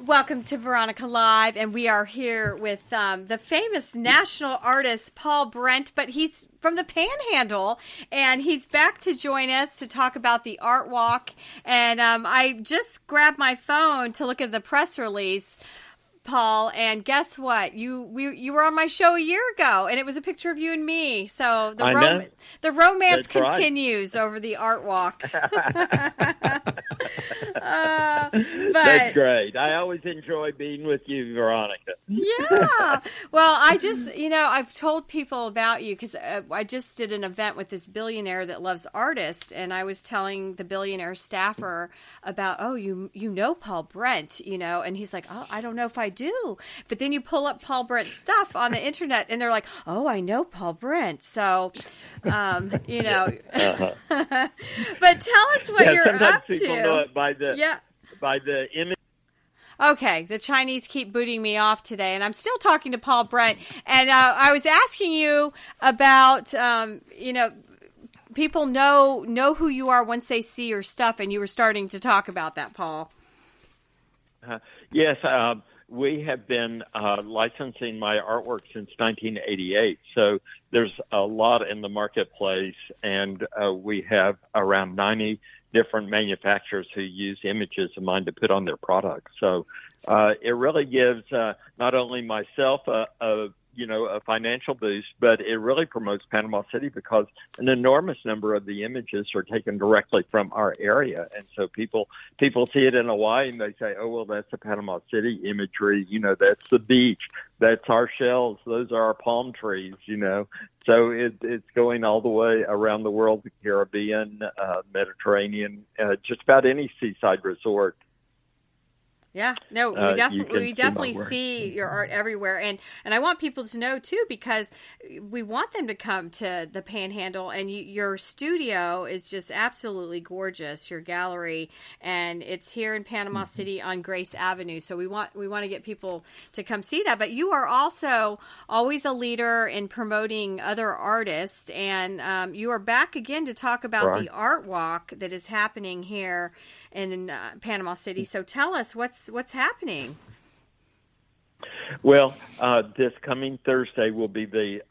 Welcome to Veronica Live, and we are here with the famous national artist Paul Brent, but he's from the Panhandle, and he's back to join us to talk about the art walk. And I just grabbed my phone to look at the press release, Paul, and guess what? You were on my show a year ago, and it was a picture of you and me. So the romance continues over the art walk. That's great. I always enjoy being with you, Veronica. Yeah. Well, I just, I've told people about you because I just did an event with this billionaire that loves artists, and I was telling the billionaire staffer about, you know Paul Brent, and he's like, I don't know if I do. But then you pull up Paul Brent stuff on the internet, and they're like, I know Paul Brent. So, But tell us what you're up to. Sometimes people know it by the image. Okay, the Chinese keep booting me off today, and I'm still talking to Paul Brent. And I was asking you about, people know who you are once they see your stuff, and you were starting to talk about that, Paul. Yes, we have been licensing my artwork since 1988, so there's a lot in the marketplace, and we have around 90 different manufacturers who use images of mine to put on their products. So it really gives not only myself a financial boost, but it really promotes Panama City because an enormous number of the images are taken directly from our area. And so people see it in Hawaii and they say, oh, well, that's the Panama City imagery. That's the beach. That's our shells. Those are our palm trees, So it's going all the way around the world, the Caribbean, Mediterranean, just about any seaside resort. Yeah, no, we definitely see your art everywhere, and I want people to know too, because we want them to come to the Panhandle, and your studio is just absolutely gorgeous, your gallery, and it's here in Panama City on Grace Avenue. So we want to get people to come see that. But you are also always a leader in promoting other artists, and you are back again to talk about the art walk that is happening here in Panama City. So tell us what's happening. Well, this coming Thursday will be the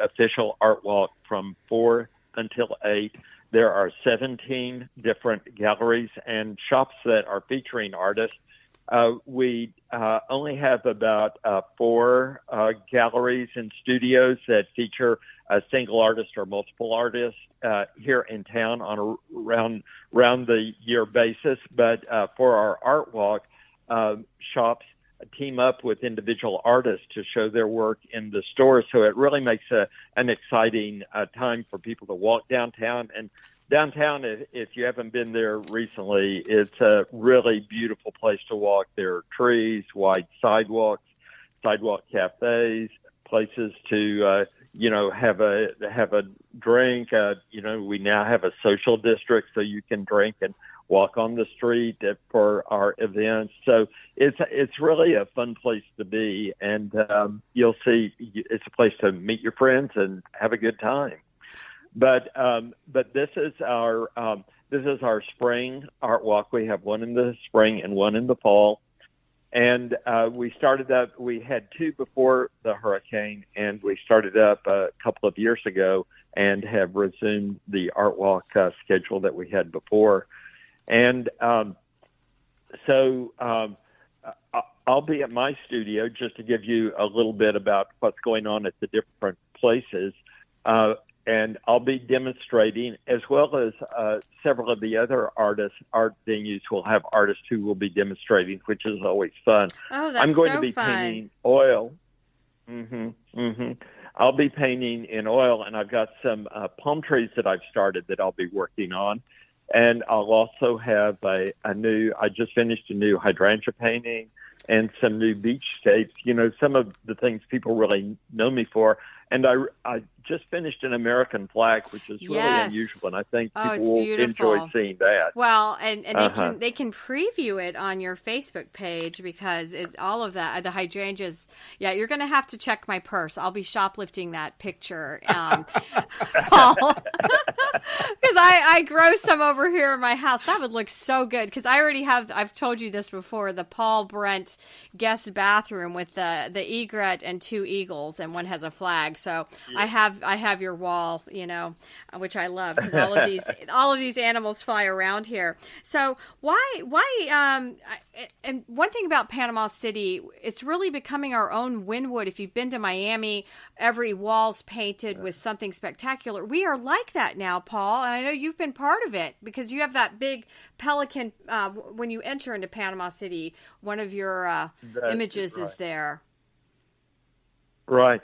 official art walk from 4 until 8. There are 17 different galleries and shops that are featuring artists. We only have about 4 galleries and studios that feature a single artist or multiple artists here in town on a round the year basis. But for our art walk, shops team up with individual artists to show their work in the store. So it really makes an exciting time for people to walk downtown. And downtown, if you haven't been there recently, it's a really beautiful place to walk. There are trees, wide sidewalks, sidewalk cafes, places to have a drink. We now have a social district, so you can drink and walk on the street for our events. So it's really a fun place to be, and you'll see it's a place to meet your friends and have a good time. But this is our spring art walk. We have one in the spring and one in the fall. And we started up, we had 2 before the hurricane, and we started up a couple of years ago and have resumed the art walk schedule that we had before. And so I'll be at my studio just to give you a little bit about what's going on at the different places. And I'll be demonstrating, as well as several of the other art venues will have artists who will be demonstrating, which is always fun. Oh, that's I'm going to be fun. painting oil. I'll be painting in oil, and I've got some palm trees that I've started that I'll be working on. And I'll also have I just finished a new hydrangea painting. and some new beachscapes. Some of the things people really know me for. And I just finished an American flag, which is really unusual, and I think people will enjoy seeing that. Well, and they can preview it on your Facebook page because it's all of that. The hydrangeas. Yeah, you're going to have to check my purse. I'll be shoplifting that picture, Paul, because I grow some over here in my house. That would look so good because I already have. I've told you this before. The Paul Brent guest bathroom with the egret and 2 eagles, and one has a flag. So I have your wall, which I love because all of these animals fly around here. So why and one thing about Panama City, it's really becoming our own Wynwood. If you've been to Miami, every wall's painted with something spectacular. We are like that now, Paul, and I know you've been part of it because you have that big pelican when you enter into Panama City. One of your images is there. Right.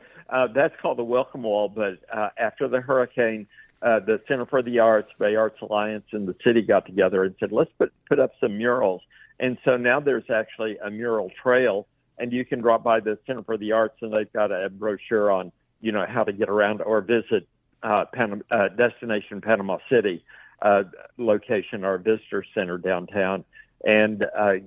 That's called the Welcome Wall, but after the hurricane, the Center for the Arts, Bay Arts Alliance, and the city got together and said, let's put up some murals. And so now there's actually a mural trail, and you can drop by the Center for the Arts, and they've got a brochure on, how to get around or visit Destination Panama City location, our visitor center downtown, and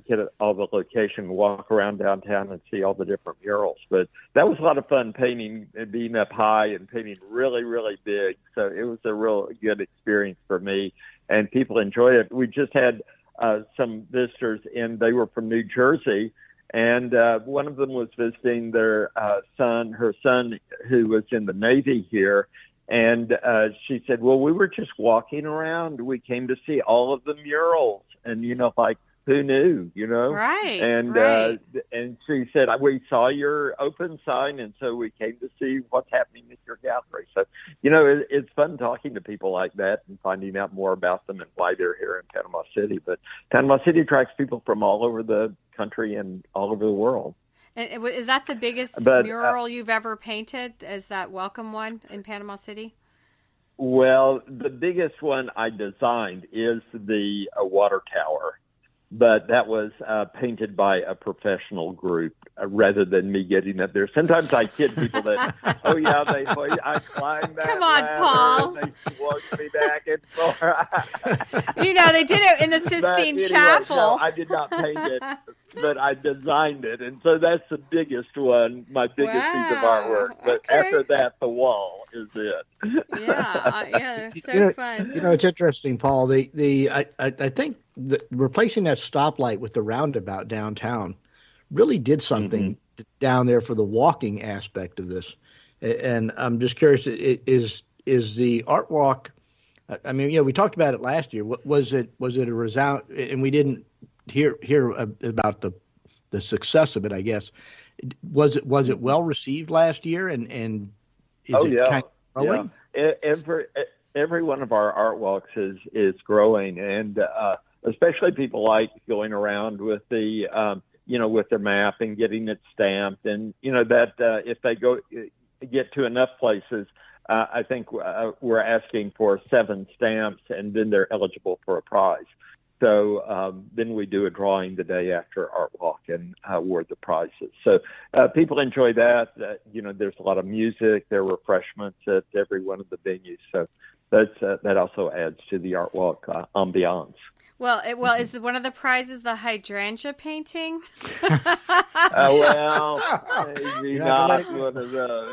get all the location, walk around downtown and see all the different murals. But that was a lot of fun painting, being up high and painting really, really big. So it was a real good experience for me, and people enjoy it. We just had some visitors in. They were from New Jersey, and one of them was visiting her son who was in the Navy here. And she said, well, we were just walking around. We came to see all of the murals. And, who knew, Right. And she said, we saw your open sign, and so we came to see what's happening at your gallery. So, it's fun talking to people like that and finding out more about them and why they're here in Panama City. But Panama City attracts people from all over the country and all over the world. And is that the biggest mural you've ever painted? Is that Welcome one in Panama City? Well, the biggest one I designed is the water tower, but that was painted by a professional group rather than me getting up there. Sometimes I kid people that, I climbed that Come on, ladder, Paul. and they swung me back and forth. They did it in the Sistine Chapel. No, I did not paint it, but I designed it. And so that's the biggest one, my biggest piece of artwork. But after that, the wall is it. They're so fun. It's interesting, Paul. I think replacing that stoplight with the roundabout downtown really did something down there for the walking aspect of this. And I'm just curious, is the art walk? I mean, we talked about it last year. Was it a resound? And we didn't hear about the success of it, I guess. Was it well received last year? And is it kind of growing? Yeah. Every one of our art walks is growing, and especially people like going around with the with their map and getting it stamped, and that if they get to enough places, I think we're asking for 7 stamps, and then they're eligible for a prize. So then we do a drawing the day after Art Walk and award the prizes. So people enjoy that. There's a lot of music. There are refreshments at every one of the venues. So that also adds to the Art Walk ambiance. Well, is one of the prizes the hydrangea painting? Maybe not one of those.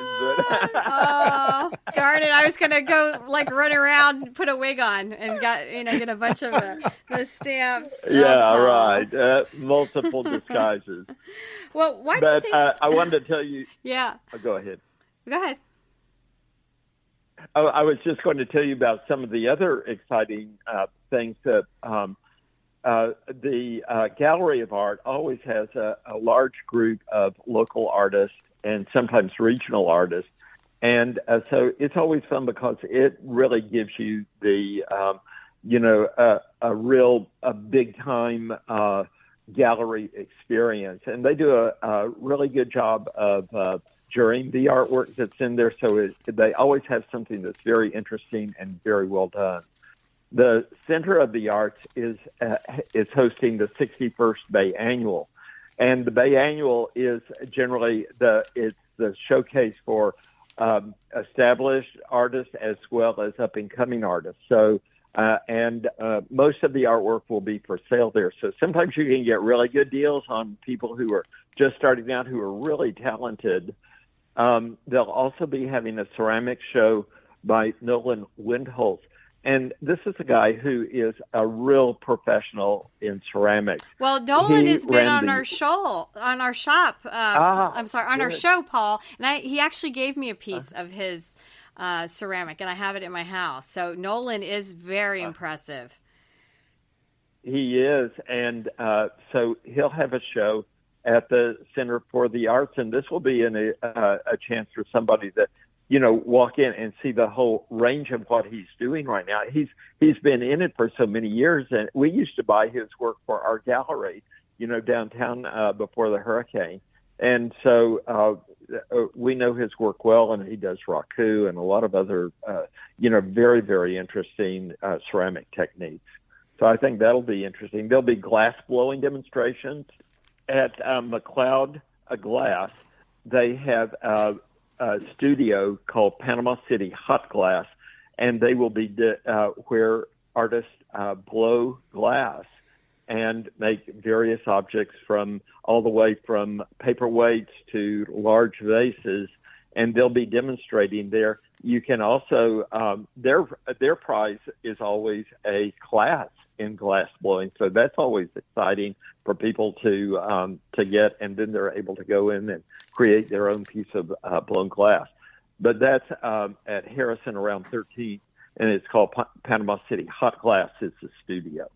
Oh, darn it! I was gonna go run around, and put a wig on, and get a bunch of the stamps. Yeah, right. Multiple disguises. Well, why do you think? I wanted to tell you. Yeah. Go ahead. Go ahead. I was just going to tell you about some of the other exciting things that the Gallery of Art always has a large group of local artists and sometimes regional artists. And so it's always fun because it really gives you the, a big time gallery experience. And they do a really good job of during the artwork that's in there, so they always have something that's very interesting and very well done. The Center of the Arts is hosting the 61st Bay Annual, And the Bay Annual is generally it's the showcase for established artists as well as up-and-coming artists. So, and most of the artwork will be for sale there. So sometimes you can get really good deals on people who are just starting out, who are really talented. They'll also be having a ceramic show by Nolan Windholz. And this is a guy who is a real professional in ceramics. Well, Nolan has been on our show, on our show, Paul. And he actually gave me a piece of his ceramic, and I have it in my house. So Nolan is very impressive. He is, and so he'll have a show at the Center for the Arts, and this will be a chance for somebody that, walk in and see the whole range of what he's doing right now. He's been in it for so many years, and we used to buy his work for our gallery, downtown before the hurricane. And so we know his work well, and he does raku and a lot of other, very, very interesting ceramic techniques. So I think that'll be interesting. There'll be glass blowing demonstrations at McLeod Glass. They have a studio called Panama City Hot Glass, and they will be where artists blow glass and make various objects from all the way from paperweights to large vases, and they'll be demonstrating there. You can also their prize is always a class in glass blowing, so that's always exciting for people to get, and then they're able to go in and create their own piece of blown glass. But that's at Harrison around 13th, and it's called Panama City Hot Glass is the studio.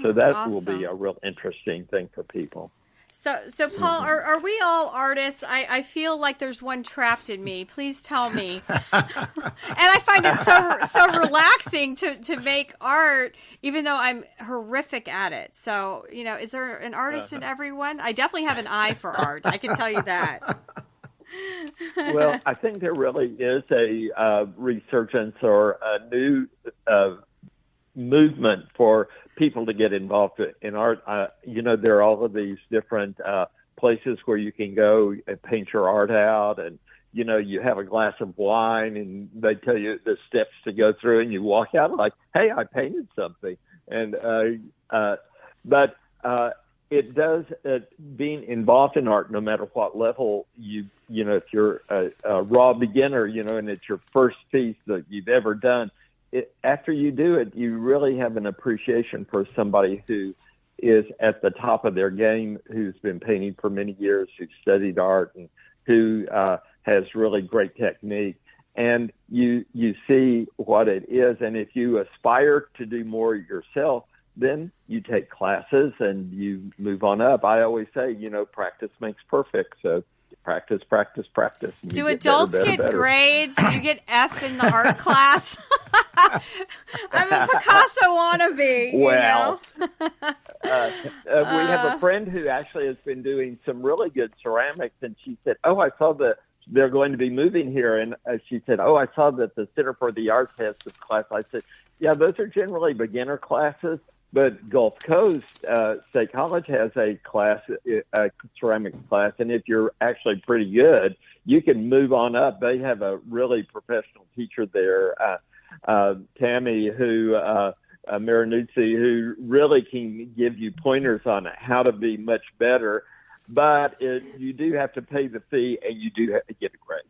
So that awesome. will be a real interesting thing for people. So Paul, are we all artists? I feel like there's one trapped in me. Please tell me. And I find it so relaxing to make art, even though I'm horrific at it. So, is there an artist in everyone? I definitely have an eye for art. I can tell you that. Well, I think there really is a resurgence or a new movement for people to get involved in art. There are all of these different places where you can go and paint your art out, and you have a glass of wine and they tell you the steps to go through, and you walk out like, hey, I painted something. And but it does being involved in art, no matter what level if you're a raw beginner, and it's your first piece that you've ever done. After you do it, you really have an appreciation for somebody who is at the top of their game, who's been painting for many years, who studied art, and who has really great technique. And you see what it is. And if you aspire to do more yourself, then you take classes and you move on up. I always say, practice makes perfect. So practice. Do adults get grades? Do you get F in the art class? I'm a Picasso wannabe. Well, we have a friend who actually has been doing some really good ceramics, and she said, "Oh, I saw that they're going to be moving here," and she said, "Oh, I saw that the Center for the Arts has this class." I said, "Yeah, those are generally beginner classes." But Gulf Coast State College has a class, a ceramics class, and if you're actually pretty good, you can move on up. They have a really professional teacher there, Tammy, Marinuzzi, who really can give you pointers on how to be much better. But you do have to pay the fee, and you do have to get a grade.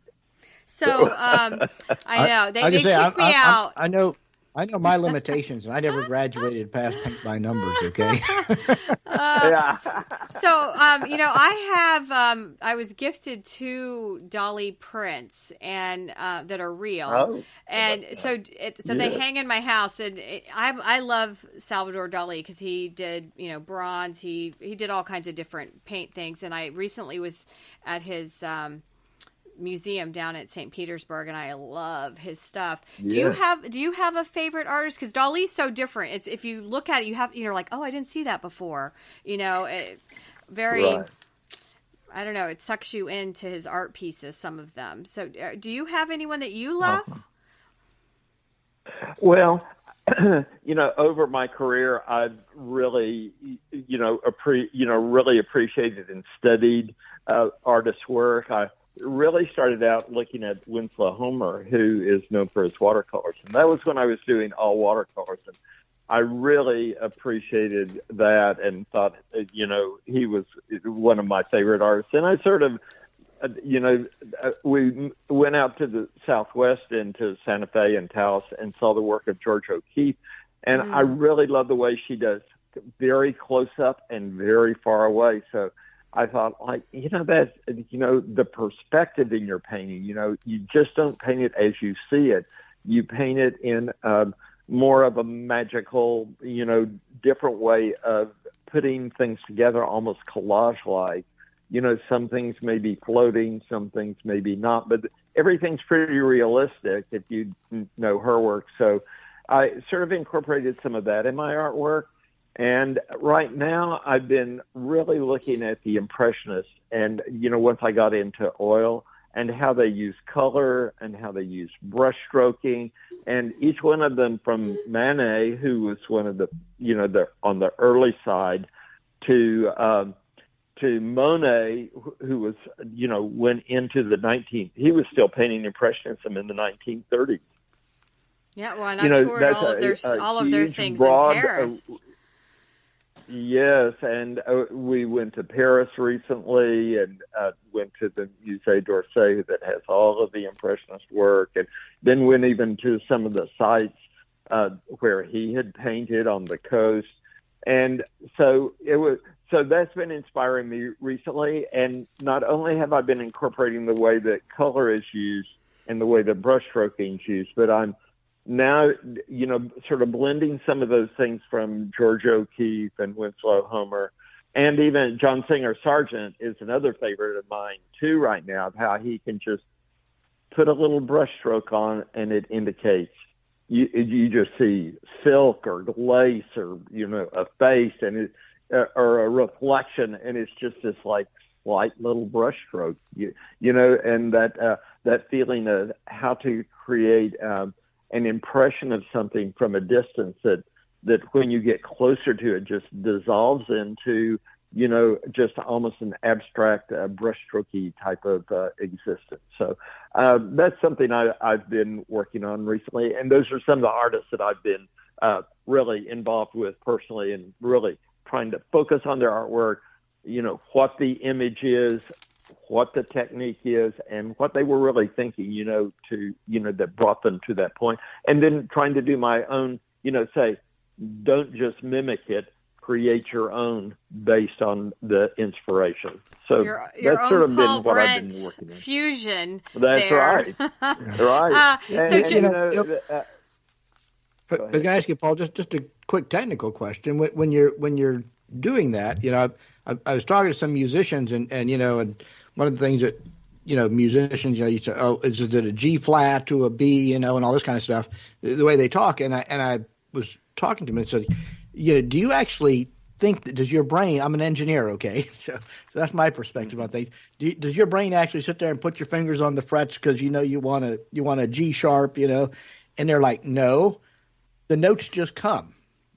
So I know they kick me out. I know my limitations, and I never graduated past paint by numbers. Okay. So I was gifted 2 Dolly prints and that are real, and so they hang in my house. And I love Salvador Dali because he did bronze. He did all kinds of different paint things. And I recently was at his museum down at St. Petersburg, and I love his stuff. Yeah. Do you have a favorite artist? Because Dali's so different. It's, if you look at it, you're like, oh, I didn't see that before. Right. I don't know. It sucks you into his art pieces, some of them. So do you have anyone that you love? Well, over my career, I've really, really appreciated and studied artists' work. I really started out looking at Winslow Homer, who is known for his watercolors. And that was when I was doing all watercolors. And I really appreciated that and thought, he was one of my favorite artists. And I sort of, we went out to the Southwest into Santa Fe and Taos and saw the work of George O'Keeffe. And I really love the way she does very close up and very far away. So I thought, that's, the perspective in your painting, you just don't paint it as you see it. You paint it in more of a magical, different way of putting things together, almost collage-like. Some things may be floating, some things may be not, but everything's pretty realistic if you know her work. So I sort of incorporated some of that in my artwork. And right now I've been really looking at the Impressionists and, once I got into oil and how they use color and how they use brush stroking. And each one of them, from Manet, who was one of the, on the early side, to Monet, who was, went into the he was still painting Impressionism in the 1930s. Yeah, well, and I've toured all of their things in Paris. Yes, and we went to Paris recently and went to the Musée d'Orsay that has all of the Impressionist work, and then went even to some of the sites where he had painted on the coast. And so that's been inspiring me recently. And not only have I been incorporating the way that color is used and the way that brush stroking is used, but I'm now, sort of blending some of those things from George O'Keeffe and Winslow Homer. And even John Singer Sargent is another favorite of mine, too, right now, of how he can just put a little brush stroke on and it indicates. You just see silk or lace or, a face and or a reflection, and it's just this like slight little brush stroke, and that feeling of how to create an impression of something from a distance that when you get closer to it just dissolves into, just almost an abstract brushstrokey type of existence. So that's something I've been working on recently. And those are some of the artists that I've been really involved with personally and really trying to focus on their artwork, what the image is, what the technique is, and what they were really thinking, that brought them to that point. And then trying to do my own, say, don't just mimic it, create your own based on the inspiration. So your that's sort of Paul been what Brent I've been working on. Fusion. That's there. Right. Right. I was going to ask you, Paul, just a quick technical question. When you're doing that, I was talking to some musicians and one of the things that, musicians, you say, oh, is it a G flat to a B, and all this kind of stuff, the way they talk. And I was talking to them and said, do you actually think that, does your brain, I'm an engineer, okay? So that's my perspective on things. Does your brain actually sit there and put your fingers on the frets because, you want a G sharp, and they're like, no, the notes just come.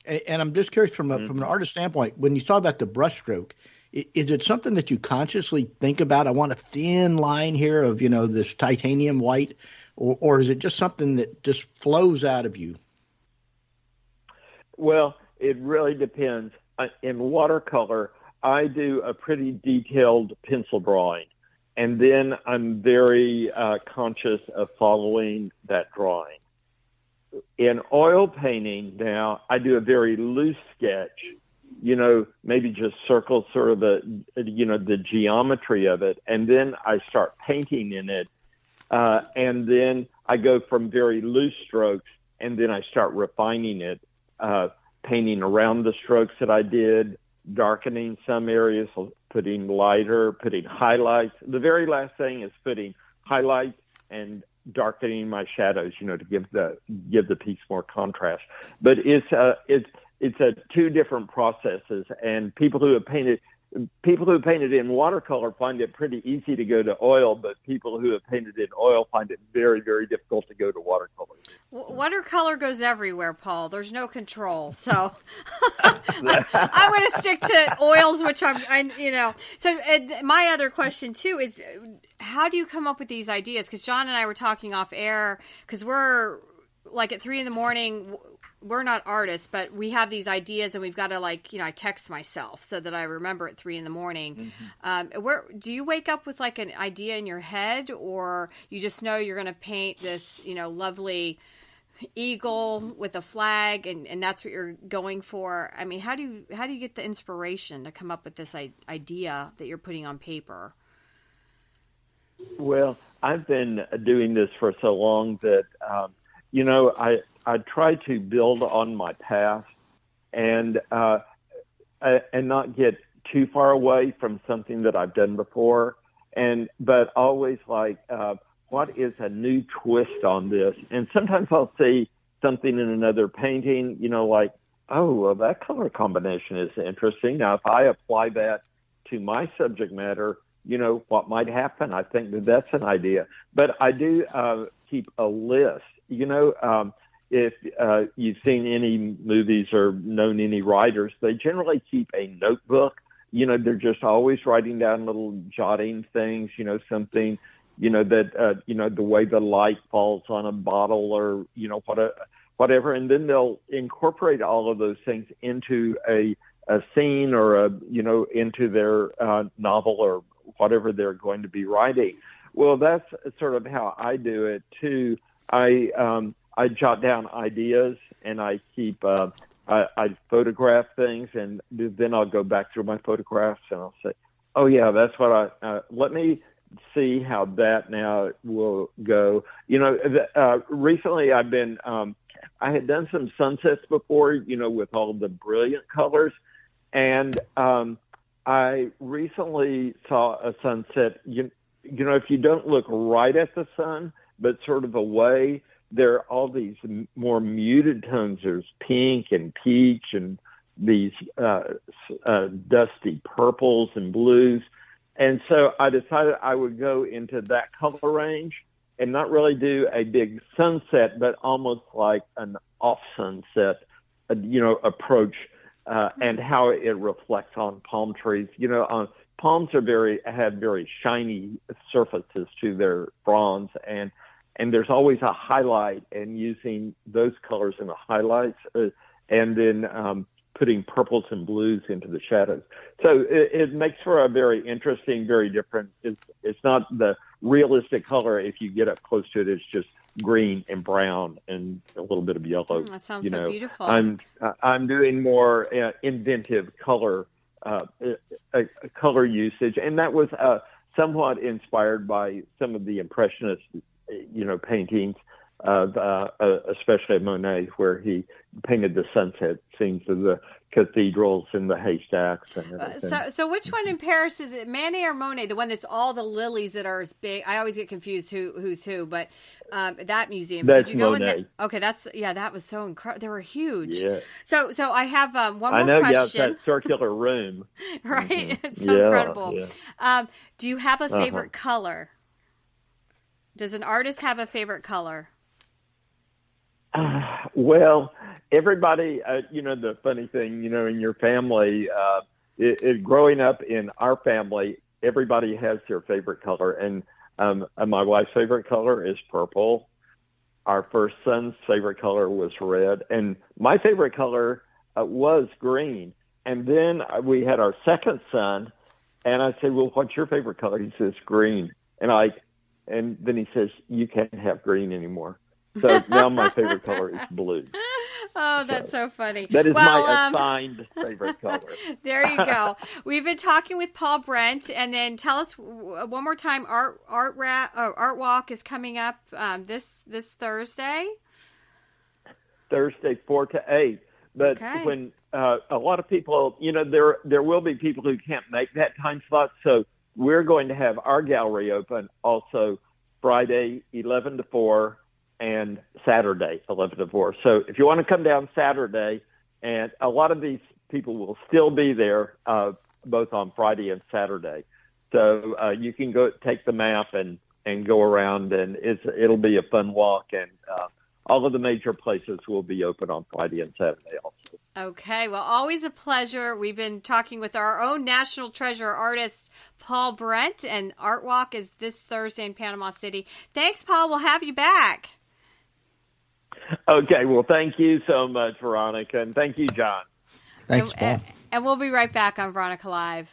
And I'm just curious from an artist standpoint, when you talk about the brushstroke, is it something that you consciously think about? I want a thin line here of, this titanium white, or is it just something that just flows out of you? Well, it really depends. In watercolor, I do a pretty detailed pencil drawing, and then I'm very conscious of following that drawing. In oil painting now, I do a very loose sketch, maybe just circle sort of the geometry of it. And then I start painting in it. And then I go from very loose strokes and then I start refining it, painting around the strokes that I did, darkening some areas, putting lighter, putting highlights. The very last thing is putting highlights and darkening my shadows, to give the piece more contrast. But it's two different processes, and people who have painted, people who painted in watercolor find it pretty easy to go to oil, but people who have painted in oil find it very, very difficult to go to watercolor. Watercolor goes everywhere, Paul. There's no control. So I'm going to stick to oils, which So my other question too is, how do you come up with these ideas? Because John and I were talking off air, because we're like at 3 a.m. We're not artists, but we have these ideas, and we've got to I text myself so that I remember at 3 a.m. Where do you wake up with like an idea in your head, or you just know you're going to paint this, lovely eagle with a flag, and that's what you're going for? I mean, how do you get the inspiration to come up with this idea that you're putting on paper? Well, I've been doing this for so long that, I try to build on my past and not get too far away from something that I've done before, but always what is a new twist on this? And sometimes I'll see something in another painting, oh, well, that color combination is interesting. Now, if I apply that to my subject matter, what might happen? I think that's an idea. But I do keep a list. If you've seen any movies or known any writers, they generally keep a notebook. They're just always writing down little jotting things, something, that, the way the light falls on a bottle or, whatever. And then they'll incorporate all of those things into a scene or, into their novel or whatever they're going to be writing. Well, that's sort of how I do it, too. I jot down ideas, and I keep I photograph things, and then I'll go back through my photographs and I'll say, oh yeah, that's what let me see how that now will go. Recently I've been I had done some sunsets before, with all the brilliant colors, and I recently saw a sunset. If you don't look right at the sun, but sort of away, there are all these more muted tones. There's pink and peach and these dusty purples and blues. And so I decided I would go into that color range and not really do a big sunset, but almost like an off sunset, approach, and how it reflects on palm trees. Palms have very shiny surfaces to their fronds, and there's always a highlight, and using those colors in the highlights, and then putting purples and blues into the shadows. So it makes for a very interesting, very different. It's not the realistic color. If you get up close to it, it's just green and brown and a little bit of yellow. That sounds so beautiful. I'm doing more inventive color usage, and that was somewhat inspired by some of the Impressionist paintings of especially Monet, where he painted the sunset scenes of the cathedrals and the haystacks and everything. So which one in Paris is it, Manet or Monet? The one that's all the lilies that are as big. I always get confused who's who, but that museum. That's did you go Monet. in there? Okay, that was so incredible. They were huge. Yeah. So I have one more question. Yeah, it's that circular room. Right, Mm-hmm. It's so incredible. Yeah. Do you have a favorite color? Does an artist have a favorite color? Well, everybody, the funny thing, in your family, growing up in our family, everybody has their favorite color. And my wife's favorite color is purple. Our first son's favorite color was red. And my favorite color was green. And then we had our second son, and I said, well, what's your favorite color? He says, green. And then he says, you can't have green anymore. So now my favorite color is blue. Oh, that's so funny. That is my assigned favorite color. There you go. We've been talking with Paul Brent, and then tell us one more time. Art Walk is coming up this Thursday. Thursday 4 to 8. But when a lot of people, there will be people who can't make that time slot. So we're going to have our gallery open also Friday 11 to 4. And Saturday, 11 to 4. So if you want to come down Saturday, and a lot of these people will still be there, both on Friday and Saturday. So you can go take the map and go around, and it'll be a fun walk. And all of the major places will be open on Friday and Saturday also. Okay, well, always a pleasure. We've been talking with our own national treasure artist, Paul Brent, and Art Walk is this Thursday in Panama City. Thanks, Paul. We'll have you back. Okay, well, thank you so much, Veronica, and thank you, John. Thanks, Paul. And we'll be right back on Veronica Live.